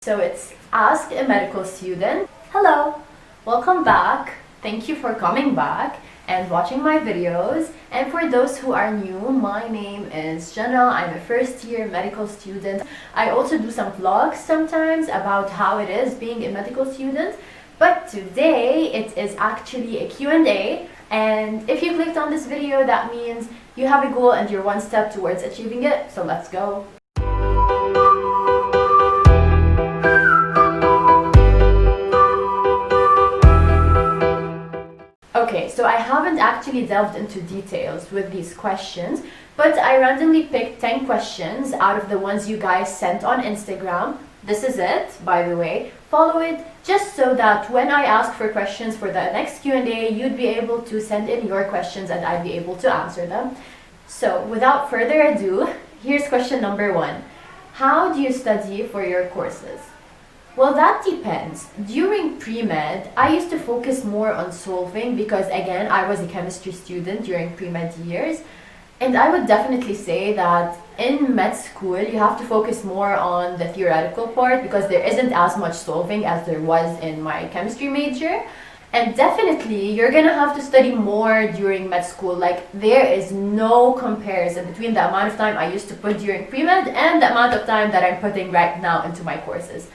So it's Ask a Medical Student. Hello, welcome back. Thank you for coming back and watching my videos. And for those who are new, my name is Jana. I'm a first year medical student. I also do some vlogs sometimes about how it is being a medical student. But today it is actually a Q&A. And if you clicked on this video, that means you have a goal and you're one step towards achieving it. So let's go. Okay, so I haven't actually delved into details with these questions, but I randomly picked 10 questions out of the ones you guys sent on Instagram. This is it, by the way. Follow it just so that when I ask for questions for the next Q&A, you'd be able to send in your questions and I'd be able to answer them. So without further ado, here's question number 1. How do you study for your courses? Well, that depends. During pre-med, I used to focus more on solving because, again, I was a chemistry student during pre-med years. And I would definitely say that in med school, you have to focus more on the theoretical part because there isn't as much solving as there was in my chemistry major. And definitely, you're gonna have to study more during med school. Like, there is no comparison between the amount of time I used to put during pre-med and the amount of time that I'm putting right now into my courses.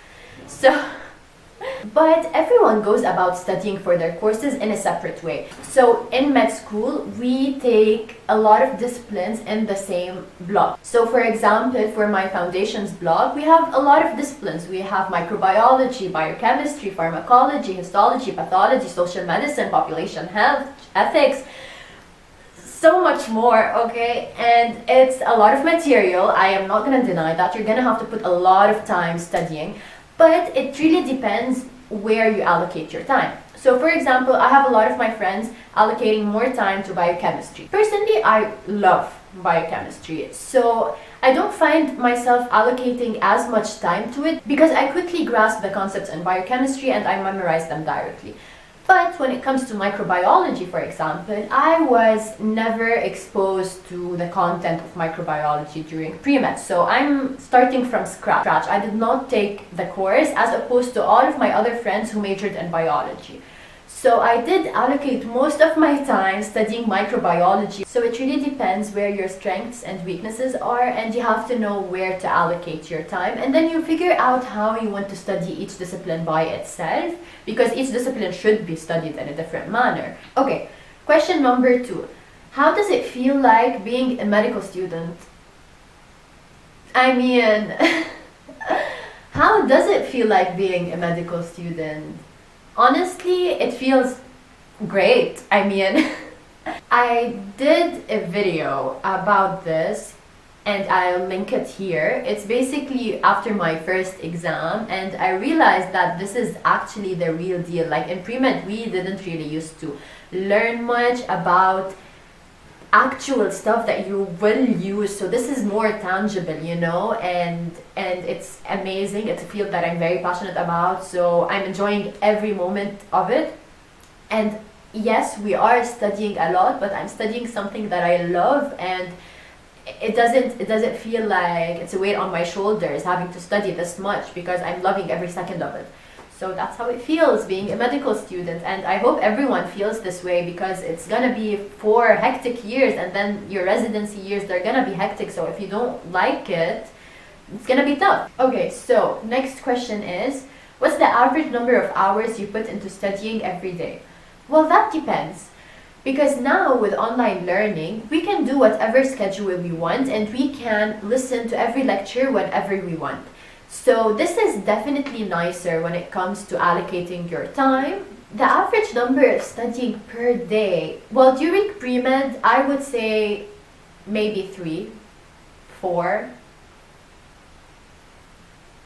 But everyone goes about studying for their courses in a separate way. So in med school, we take a lot of disciplines in the same block. So for example, for my foundations block, we have a lot of disciplines. We have microbiology, biochemistry, pharmacology, histology, pathology, social medicine, population health, ethics, so much more, okay? And it's a lot of material. I am not gonna deny that. You're gonna have to put a lot of time studying. But it really depends where you allocate your time. So for example, I have a lot of my friends allocating more time to biochemistry. Personally, I love biochemistry. So I don't find myself allocating as much time to it because I quickly grasp the concepts in biochemistry and I memorize them directly. But when it comes to microbiology, for example, I was never exposed to the content of microbiology during pre-med. So I'm starting from scratch. I did not take the course as opposed to all of my other friends who majored in biology. So I did allocate most of my time studying microbiology. So it really depends where your strengths and weaknesses are, and you have to know where to allocate your time. And then you figure out how you want to study each discipline by itself, because each discipline should be studied in a different manner. Okay, question number 2. How does it feel like being a medical student? I mean, how does it feel like being a medical student? Honestly, it feels great. I mean, I did a video about this and I'll link it here. It's basically after my first exam and I realized that this is actually the real deal. Like in pre-med, we didn't really used to learn much about actual stuff that you will use, so this is more tangible, you know, and it's amazing. It's a field that I'm very passionate about, so I'm enjoying every moment of it. And yes, we are studying a lot, but I'm studying something that I love, and it doesn't feel like it's a weight on my shoulders having to study this much because I'm loving every second of it. So that's how it feels being a medical student, and I hope everyone feels this way because it's gonna be 4 hectic years, and then your residency years, they're gonna be hectic. So if you don't like it, it's gonna be tough. Okay, so next question is, what's the average number of hours you put into studying every day? Well, that depends. Because now with online learning, we can do whatever schedule we want and we can listen to every lecture whenever we want. So this is definitely nicer when it comes to allocating your time. The average number of studying per day, well, during pre-med, I would say maybe 3, 4.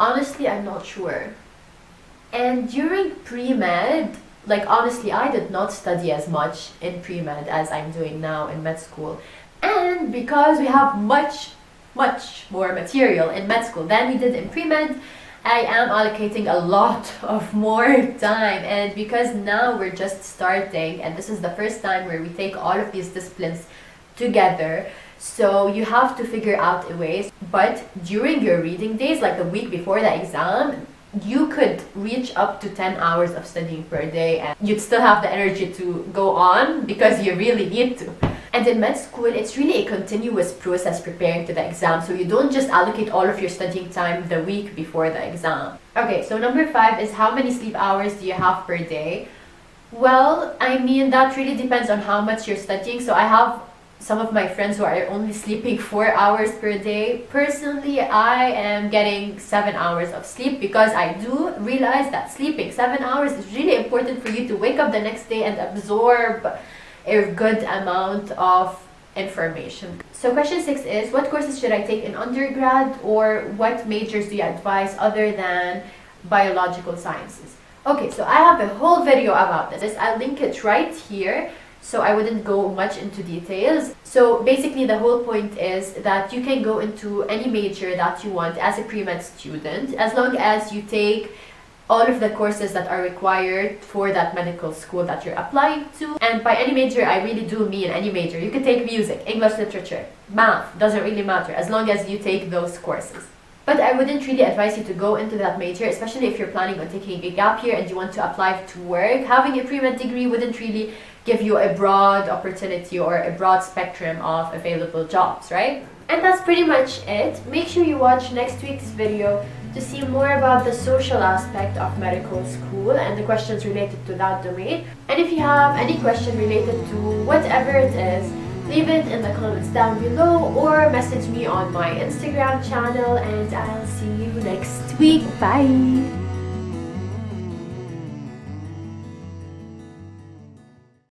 Honestly, I'm not sure. And during pre-med, like honestly, I did not study as much in pre-med as I'm doing now in med school. And because we have much more material in med school than we did in pre-med, I am allocating a lot of more time. And because now we're just starting and this is the first time where we take all of these disciplines together, so you have to figure out a way. But during your reading days, like the week before the exam, you could reach up to 10 hours of studying per day and you'd still have the energy to go on because you really need to. And in med school, it's really a continuous process preparing to the exam, so you don't just allocate all of your studying time the week before the exam. Okay, so number 5 is how many sleep hours do you have per day? Well, I mean, that really depends on how much you're studying. So I have some of my friends who are only sleeping 4 hours per day. Personally, I am getting 7 hours of sleep because I do realize that sleeping 7 hours is really important for you to wake up the next day and absorb a good amount of information. So question 6 is, what courses should I take in undergrad, or what majors do you advise other than biological sciences? Okay, so I have a whole video about this. I'll link it right here, so I wouldn't go much into details. So basically the whole point is that you can go into any major that you want as a pre-med student, as long as you take all of the courses that are required for that medical school that you're applying to. And by any major, I really do mean any major. You could take music, English literature, math, doesn't really matter, as long as you take those courses. But I wouldn't really advise you to go into that major, especially if you're planning on taking a gap year and you want to apply to work. Having a pre-med degree wouldn't really give you a broad opportunity or a broad spectrum of available jobs, right? And that's pretty much it. Make sure you watch next week's video to see more about the social aspect of medical school and the questions related to that domain. And if you have any question related to whatever it is, leave it in the comments down below or message me on my Instagram channel, and I'll see you next week. Bye!